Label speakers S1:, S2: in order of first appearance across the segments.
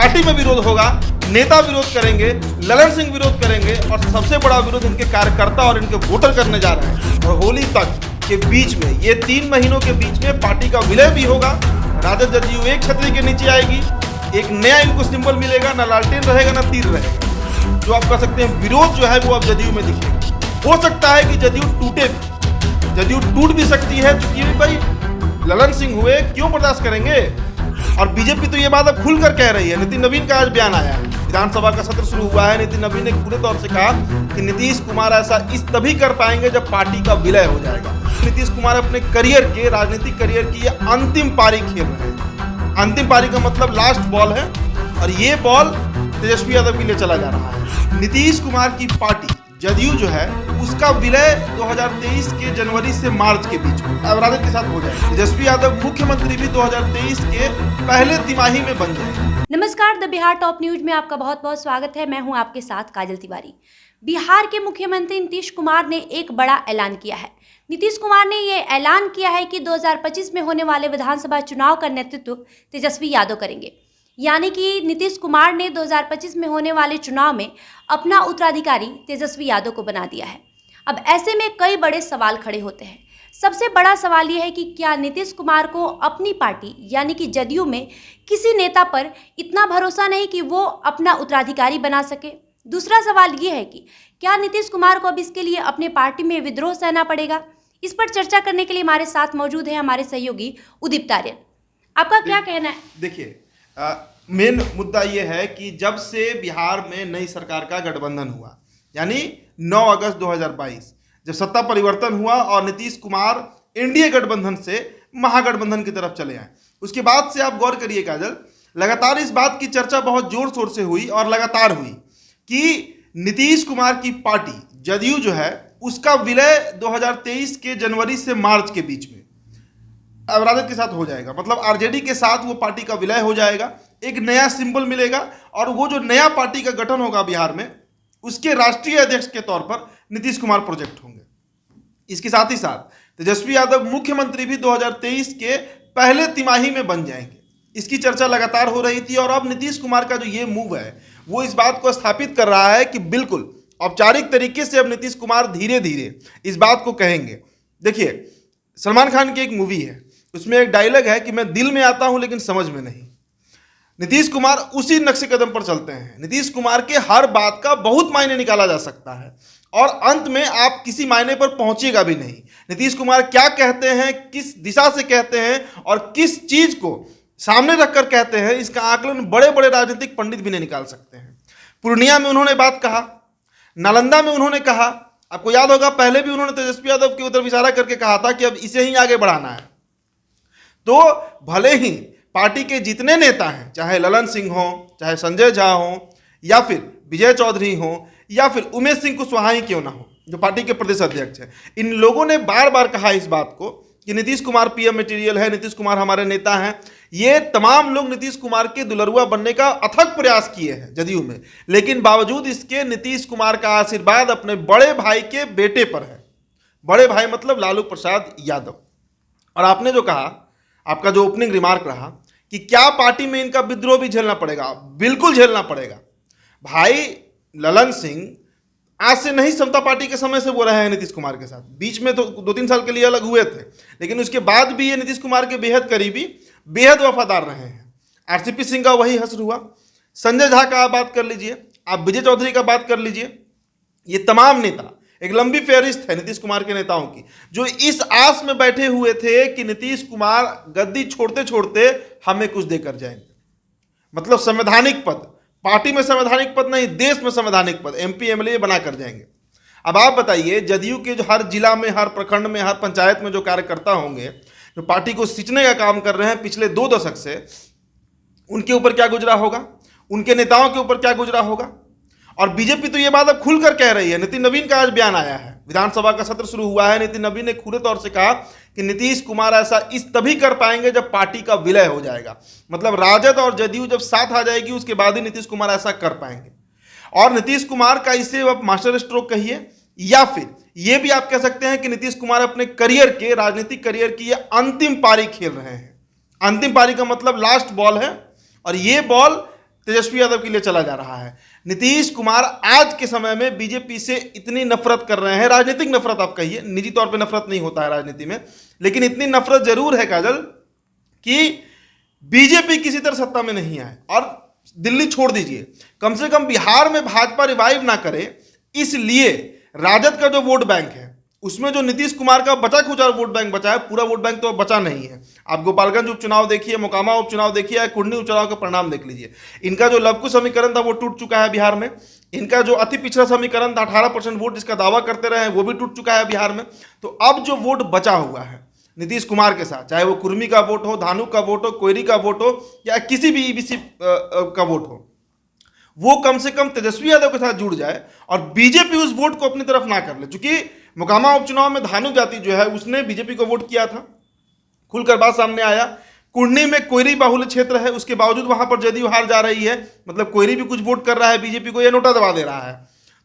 S1: Party में विरोध होगा, नेता विरोध करेंगे, ललन सिंह विरोध करेंगे और सबसे बड़ा विरोध इनके कार्यकर्ता और इनके वोटर करने जा रहे हैं। और होली तक के बीच में, ये 3 महीनों के बीच में पार्टी का विलय भी होगा। राजद जदयू एक छतरी के नीचे आएगी, एक नया इनको सिंबल मिलेगा, ना लालटेन रहेगा ना तीर रहेगा। जो आप कह सकते हैं विरोध जो है वो अब जदयू में दिखेगा। हो सकता है कि जदयू टूटे, जदयू टूट भी सकती है, क्योंकि भाई ललन सिंह हुए क्यों बर्दाश्त करेंगे। और बीजेपी तो ये बात अब खुलकर कह रही है। नितिन नवीन का आज बयान आया है, विधानसभा का सत्र शुरू हुआ है। नितिन नवीन ने पूरे तौर से कहा कि नीतीश कुमार ऐसा इस तभी कर पाएंगे जब पार्टी का विलय हो जाएगा। नीतीश कुमार अपने करियर के, राजनीतिक करियर की ये अंतिम पारी खेल रहे हैं। अंतिम पारी का मतलब लास्ट बॉल है और ये बॉल तेजस्वी यादव के लिए चला जा रहा है। नीतीश कुमार की पार्टी जदयू जो है उसका विलय 2023 के जनवरी से मार्च के बीच में अब राजद के साथ हो जाए। तेजस्वी यादव मुख्यमंत्री भी 2023 के पहले तिमाही में बन जाए।
S2: नमस्कार, द बिहार टॉप न्यूज में आपका बहुत बहुत स्वागत है। मैं हूं आपके साथ काजल तिवारी। बिहार के मुख्यमंत्री नीतीश कुमार ने एक बड़ा ऐलान किया है। नीतीश कुमार ने ये ऐलान किया है कि 2025 में होने वाले विधानसभा चुनाव का नेतृत्व तेजस्वी यादव करेंगे। यानी कि नीतीश कुमार ने 2025 में होने वाले चुनाव में अपना उत्तराधिकारी तेजस्वी यादव को बना दिया है। अब ऐसे में कई बड़े सवाल खड़े होते हैं। सबसे बड़ा सवाल यह है कि क्या नीतीश कुमार को अपनी पार्टी यानी कि जदयू में किसी नेता पर इतना भरोसा नहीं कि वो अपना उत्तराधिकारी बना सके। दूसरा सवाल ये है कि क्या नीतीश कुमार को अब इसके लिए अपने पार्टी में विद्रोह सहना पड़ेगा। इस पर चर्चा करने के लिए हमारे साथ मौजूद है हमारे सहयोगी उदित आर्यन। आपका क्या कहना है?
S1: देखिए, मेन मुद्दा ये है कि जब से बिहार में नई सरकार का गठबंधन हुआ, यानी 9 अगस्त 2022 जब सत्ता परिवर्तन हुआ और नीतीश कुमार एनडीए गठबंधन से महागठबंधन की तरफ चले आए, उसके बाद से आप गौर करिए काजल, लगातार इस बात की चर्चा बहुत जोर शोर से हुई और लगातार हुई कि नीतीश कुमार की पार्टी जदयू जो है उसका विलय 2023 के जनवरी से मार्च के बीच में अब राजद के साथ हो जाएगा। मतलब आरजेडी के साथ वो पार्टी का विलय हो जाएगा, एक नया सिंबल मिलेगा और वो जो नया पार्टी का गठन होगा बिहार में, उसके राष्ट्रीय अध्यक्ष के तौर पर नीतीश कुमार प्रोजेक्ट होंगे। इसके साथ ही साथ तेजस्वी यादव मुख्यमंत्री भी 2023 के पहले तिमाही में बन जाएंगे। इसकी चर्चा लगातार हो रही थी और अब नीतीश कुमार का जो ये मूव है वो इस बात को स्थापित कर रहा है कि बिल्कुल औपचारिक तरीके से अब नीतीश कुमार धीरे धीरे इस बात को कहेंगे। देखिए, सलमान खान की एक मूवी है, उसमें एक डायलॉग है कि मैं दिल में आता हूं लेकिन समझ में नहीं। नीतीश कुमार उसी नक्शे कदम पर चलते हैं। नीतीश कुमार के हर बात का बहुत मायने निकाला जा सकता है और अंत में आप किसी मायने पर पहुंचेगा भी नहीं। नीतीश कुमार क्या कहते हैं, किस दिशा से कहते हैं और किस चीज को सामने रखकर कहते हैं, इसका आकलन बड़े बड़े राजनीतिक पंडित भी नहीं निकाल सकते हैं। पूर्णिया में उन्होंने बात कहा, नालंदा में उन्होंने कहा, आपको याद होगा पहले भी उन्होंने तेजस्वी यादव की तरफ इशारा करके कहा था कि अब इसे ही आगे बढ़ाना है। तो भले ही पार्टी के जितने नेता हैं, चाहे ललन सिंह हो, चाहे संजय झा हो, या फिर विजय चौधरी हो, या फिर उमेश सिंह कुशवाहा ही क्यों ना हो जो पार्टी के प्रदेश अध्यक्ष हैं, इन लोगों ने बार बार कहा इस बात को कि नीतीश कुमार पीएम मटेरियल है, नीतीश कुमार हमारे नेता हैं। ये तमाम लोग नीतीश कुमार के दुलरुआ बनने का अथक प्रयास किए हैं जदयू में, लेकिन बावजूद इसके नीतीश कुमार का आशीर्वाद अपने बड़े भाई के बेटे पर है। बड़े भाई मतलब लालू प्रसाद यादव। और आपने जो कहा, आपका जो ओपनिंग रिमार्क रहा कि क्या पार्टी में इनका विद्रोह भी झेलना पड़ेगा, बिल्कुल झेलना पड़ेगा। भाई ललन सिंह आज से नहीं, समता पार्टी के समय से वो रहे हैं नीतीश कुमार के साथ। बीच में तो 2-3 साल के लिए अलग हुए थे, लेकिन उसके बाद भी ये नीतीश कुमार के बेहद करीबी, बेहद वफादार रहे हैं। आरसीपी सिंह का वही हश्र हुआ, संजय झा का आप बात कर लीजिए, आप विजय चौधरी का बात कर लीजिए। ये तमाम नेता, एक लंबी फेहरिस्त है नीतीश कुमार के नेताओं की, जो इस आस में बैठे हुए थे कि नीतीश कुमार गद्दी छोड़ते छोड़ते हमें कुछ देकर जाएंगे। मतलब संवैधानिक पद, पार्टी में संवैधानिक पद नहीं, देश में संवैधानिक पद, एमपी एमएलए बना कर जाएंगे। अब आप बताइए, जदयू के जो हर जिला में, हर प्रखंड में, हर पंचायत में जो कार्यकर्ता होंगे, जो पार्टी को सींचने का काम कर रहे हैं पिछले 2 दशक से, उनके ऊपर क्या गुजरा होगा, उनके नेताओं के ऊपर क्या गुजरा होगा। और बीजेपी तो ये बात अब खुलकर कह रही है। नितिन नवीन का आज बयान आया है, विधानसभा का सत्र शुरू हुआ है। नितिन नवीन ने खुले तौर से कहा कि नीतीश कुमार ऐसा इस तभी कर पाएंगे जब पार्टी का विलय हो जाएगा। मतलब राजद और जदयू जब साथ आ जाएगी उसके बाद ही नीतीश कुमार ऐसा कर पाएंगे। और नीतीश कुमार का इसे अब मास्टर स्ट्रोक कहिए, या फिर ये भी आप कह सकते हैं कि नीतीश कुमार अपने करियर के, राजनीतिक करियर की ये अंतिम पारी खेल रहे हैं। अंतिम पारी का मतलब लास्ट बॉल है और ये बॉल तेजस्वी यादव के लिए चला जा रहा है। नीतीश कुमार आज के समय में बीजेपी से इतनी नफरत कर रहे हैं, राजनीतिक नफरत आप कहिए, निजी तौर पे नफरत नहीं होता है राजनीति में, लेकिन इतनी नफरत जरूर है काजल कि बीजेपी किसी तरह सत्ता में नहीं आए। और दिल्ली छोड़ दीजिए, कम से कम बिहार में भाजपा रिवाइव ना करे, इसलिए राजद का जो वोट बैंक है उसमें जो नीतीश कुमार का बचा खुचा वोट बैंक बचा है, पूरा वोट बैंक तो बचा नहीं है। आप गोपालगंज उपचुनाव देखिए, मोकामा उपचुनाव देखिए, या कुंडली उपचुनाव के परिणाम देख लीजिए। इनका जो लवकुश समीकरण था वो टूट चुका है बिहार में। इनका जो अति पिछड़ा समीकरण था 18% वोट जिसका दावा करते रहे वो भी टूट चुका है बिहार में। तो अब जो वोट बचा हुआ है नीतीश कुमार के साथ, चाहे वो कुर्मी का वोट हो, धानु का वोट हो, कोयरी का वोट हो, या किसी भी ईबीसी का वोट हो, वो कम से कम तेजस्वी यादव के साथ जुड़ जाए और बीजेपी उस वोट को अपनी तरफ ना कर ले। चूंकि मोकामा उपचुनाव में धानु जाति जो है उसने बीजेपी को वोट किया था, खुलकर बात सामने आया। कुर्नी में कोयरी बाहुल्य क्षेत्र है, उसके बावजूद वहां पर जदयू हार जा रही है, मतलब कोयरी भी कुछ वोट कर रहा है बीजेपी को, ये नोटा दबा दे रहा है।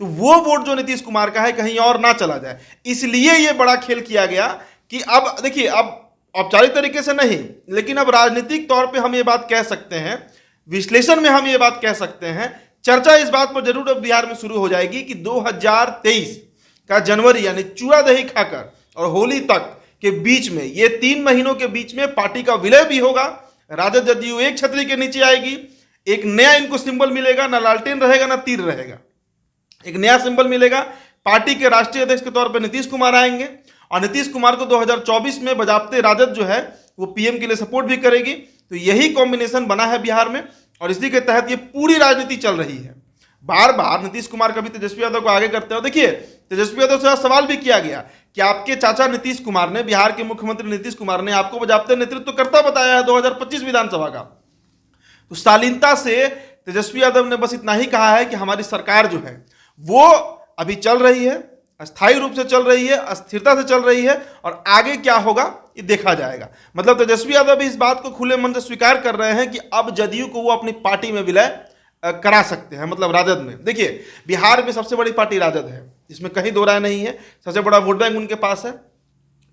S1: तो वो वोट जो नीतीश कुमार का है कहीं और ना चला जाए, इसलिए ये बड़ा खेल किया गया कि अब देखिए, अब औपचारिक तरीके से नहीं, लेकिन अब राजनीतिक तौर पर हम ये बात कह सकते हैं, विश्लेषण में हम ये बात कह सकते हैं, चर्चा इस बात पर जरूर अब बिहार में शुरू हो जाएगी कि 2023 का जनवरी यानी चूड़ा दही खाकर और होली तक के बीच में, ये 3 महीनों के बीच में पार्टी का विलय भी होगा। राजद जदयू एक छतरी के नीचे आएगी, एक नया इनको सिंबल मिलेगा, ना लालटेन रहेगा ना तीर रहेगा, एक नया सिंबल मिलेगा। पार्टी के राष्ट्रीय अध्यक्ष के तौर पर नीतीश कुमार आएंगे और नीतीश कुमार को 2024 में बजाबते राजद जो है वो पीएम के लिए सपोर्ट भी करेगी। तो यही कॉम्बिनेशन बना है बिहार में और इसी के तहत ये पूरी राजनीति चल रही है। बार बार नीतीश कुमार कभी तेजस्वी यादव को आगे करते हो, देखिए तेजस्वी यादव से सवाल भी किया गया कि आपके चाचा नीतीश कुमार ने, बिहार के मुख्यमंत्री नीतीश कुमार ने आपको बजाबते नेतृत्व करता बताया है 2025 विधानसभा का। तो शालीनता से तेजस्वी यादव ने बस इतना ही कहा है कि हमारी सरकार जो है वो अभी चल रही है, अस्थायी रूप से चल रही है, अस्थिरता से चल रही है और आगे क्या होगा ये देखा जाएगा। मतलब तेजस्वी यादव भी इस बात को खुले मन से स्वीकार कर रहे हैं कि अब जदयू को वो अपनी पार्टी में विलय करा सकते हैं, मतलब राजद में। देखिए बिहार में सबसे बड़ी पार्टी राजद है, इसमें कहीं दो राय नहीं है, सबसे बड़ा वोट बैंक उनके पास है।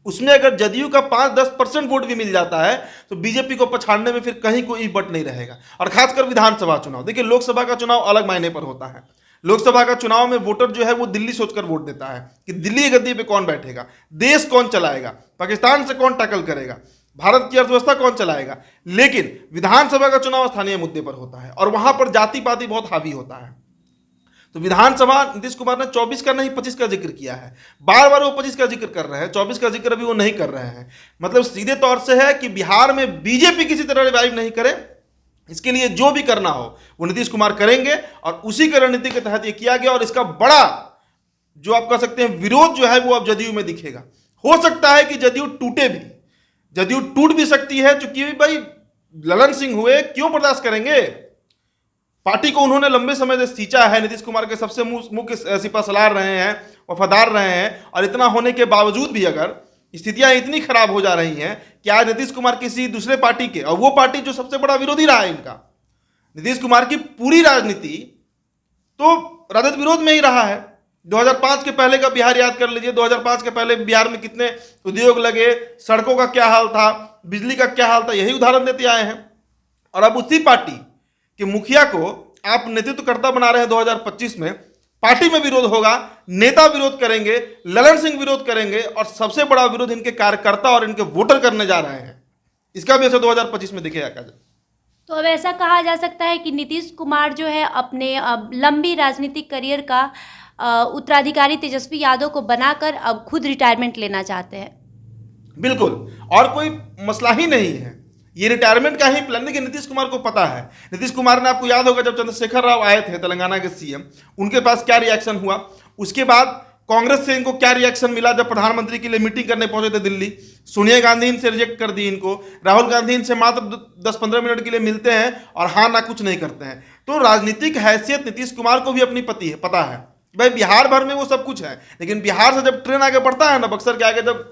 S1: उसमें अगर जदयू का 5-10% वोट भी मिल जाता है तो बीजेपी को पछाड़ने में फिर कहीं कोई बट नहीं रहेगा। और खासकर विधानसभा चुनाव, देखिए लोकसभा का चुनाव अलग मायने पर होता है। लोकसभा का चुनाव में वोटर जो है वो दिल्ली सोचकर वोट देता है कि दिल्ली की गद्दी पे कौन बैठेगा, देश कौन चलाएगा, पाकिस्तान से कौन टैकल करेगा, भारत की अर्थव्यवस्था कौन चलाएगा। लेकिन विधानसभा का चुनाव स्थानीय मुद्दे पर होता है और वहां पर जाति पाति बहुत हावी होता है। तो विधानसभा नीतीश कुमार ने 24 का नहीं 25 का जिक्र किया है, बार बार वो 25 का जिक्र कर रहे हैं, 24 का जिक्र अभी वो नहीं कर रहे हैं। मतलब सीधे तौर से है कि बिहार में बीजेपी किसी तरह रिवाइव नहीं करे, इसके लिए जो भी करना हो वो नीतीश कुमार करेंगे और उसी की रणनीति के तहत ये किया गया। और इसका बड़ा जो आप कह सकते हैं विरोध जो है वो अब जदयू में दिखेगा। हो सकता है कि जदयू टूटे भी, जदयू टूट भी सकती है, क्योंकि भाई ललन सिंह हुए, क्यों बर्दाश्त करेंगे। पार्टी को उन्होंने लंबे समय से सींचा है, नीतीश कुमार के सबसे मुख्य सिपा सलार रहे हैं, वफादार रहे हैं, और इतना होने के बावजूद भी अगर स्थितियां इतनी खराब हो जा रही हैं कि आज नीतीश कुमार किसी दूसरे पार्टी के, और वो पार्टी जो सबसे बड़ा विरोधी रहा है इनका, नीतीश कुमार की पूरी राजनीति तो राजद विरोध में ही रहा है। 2005 के पहले का बिहार याद कर लीजिए, 2005 के पहले बिहार में कितने उद्योग लगे, सड़कों का क्या हाल था, बिजली का क्या हाल था, यही उदाहरण देते आए हैं। और अब उसी पार्टी के मुखिया को आप नेतृत्वकर्ता बना रहे हैं 2025 में, पार्टी में विरोध होगा, नेता विरोध करेंगे, ललन सिंह विरोध करेंगे, और सबसे बड़ा विरोध इनके कार्यकर्ता और इनके वोटर करने जा रहे हैं। इसका भी असर 2025 में दिखेगा। काजल,
S2: तो अब ऐसा कहा जा सकता है कि नीतीश कुमार जो है अपने लंबी राजनीतिक करियर का उत्तराधिकारी तेजस्वी यादव को बनाकर अब खुद रिटायरमेंट लेना चाहते हैं।
S1: बिल्कुल, और कोई मसला ही नहीं है, ये रिटायरमेंट का ही प्लान। देखिए नीतीश कुमार को पता है, नीतीश कुमार ने, आपको याद होगा जब चंद्रशेखर राव आए थे तेलंगाना के सीएम, उनके पास क्या रिएक्शन हुआ, उसके बाद कांग्रेस से इनको क्या रिएक्शन मिला जब प्रधानमंत्री के लिए मीटिंग करने पहुंचे थे दिल्ली। सोनिया गांधी इनसे रिजेक्ट कर दी इनको, राहुल गांधी इनसे मात्र 10-15 मिनट के लिए मिलते हैं और हाँ ना कुछ नहीं करते हैं। तो राजनीतिक हैसियत नीतीश कुमार को भी अपनी पता है भाई, बिहार भर में वो सब कुछ है, लेकिन बिहार से जब ट्रेन आगे बढ़ता है ना, बक्सर के आगे जब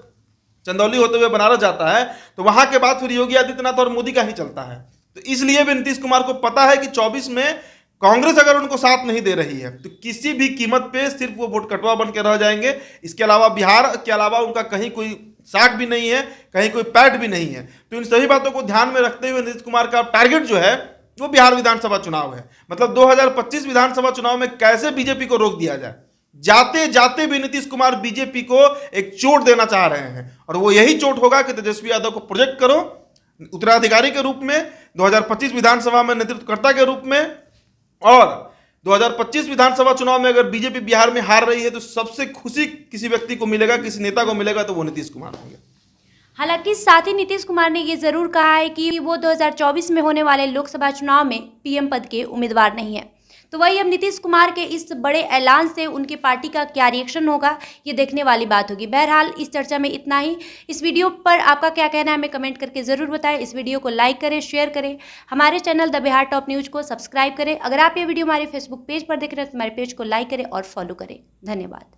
S1: चंदौली होते हुए बनारस जाता है, तो वहां के बाद फिर योगी आदित्यनाथ और मोदी का ही चलता है। तो इसलिए भी नीतीश कुमार को पता है कि 24 में कांग्रेस अगर उनको साथ नहीं दे रही है तो किसी भी कीमत पे सिर्फ वो वोट कटवा बन के रह जाएंगे। इसके अलावा बिहार के अलावा उनका कहीं कोई साख भी नहीं है, कहीं कोई पैठ भी नहीं है। तो इन सभी बातों को ध्यान में रखते हुए नीतीश कुमार का टारगेट जो है वो बिहार विधानसभा चुनाव है। मतलब 2025 विधानसभा चुनाव में कैसे बीजेपी को रोक दिया जाए। जाते जाते भी नीतीश कुमार बीजेपी को एक चोट देना चाह रहे हैं, और वो यही चोट होगा कि तेजस्वी यादव को प्रोजेक्ट करो उत्तराधिकारी के रूप में 2025 विधानसभा में, नेतृत्वकर्ता के रूप में, और 2025 विधानसभा चुनाव में अगर बीजेपी बिहार में हार रही है तो सबसे खुशी किसी व्यक्ति को मिलेगा, किसी नेता को मिलेगा, तो वो नीतीश कुमार होंगे।
S2: हालांकि साथ ही नीतीश कुमार ने ये जरूर कहा है कि वो 2024 में होने वाले लोकसभा चुनाव में पीएम पद के उम्मीदवार नहीं है। तो वही अब नीतीश कुमार के इस बड़े ऐलान से उनकी पार्टी का क्या रिएक्शन होगा, ये देखने वाली बात होगी। बहरहाल इस चर्चा में इतना ही। इस वीडियो पर आपका क्या कहना है हमें कमेंट करके ज़रूर बताएं। इस वीडियो को लाइक करें, शेयर करें, हमारे channel the Bihar top news को सब्सक्राइब करें। अगर आप ये वीडियो हमारे फेसबुक पेज पर देख रहे हैं तो हमारे पेज को लाइक करें और फॉलो करें। धन्यवाद।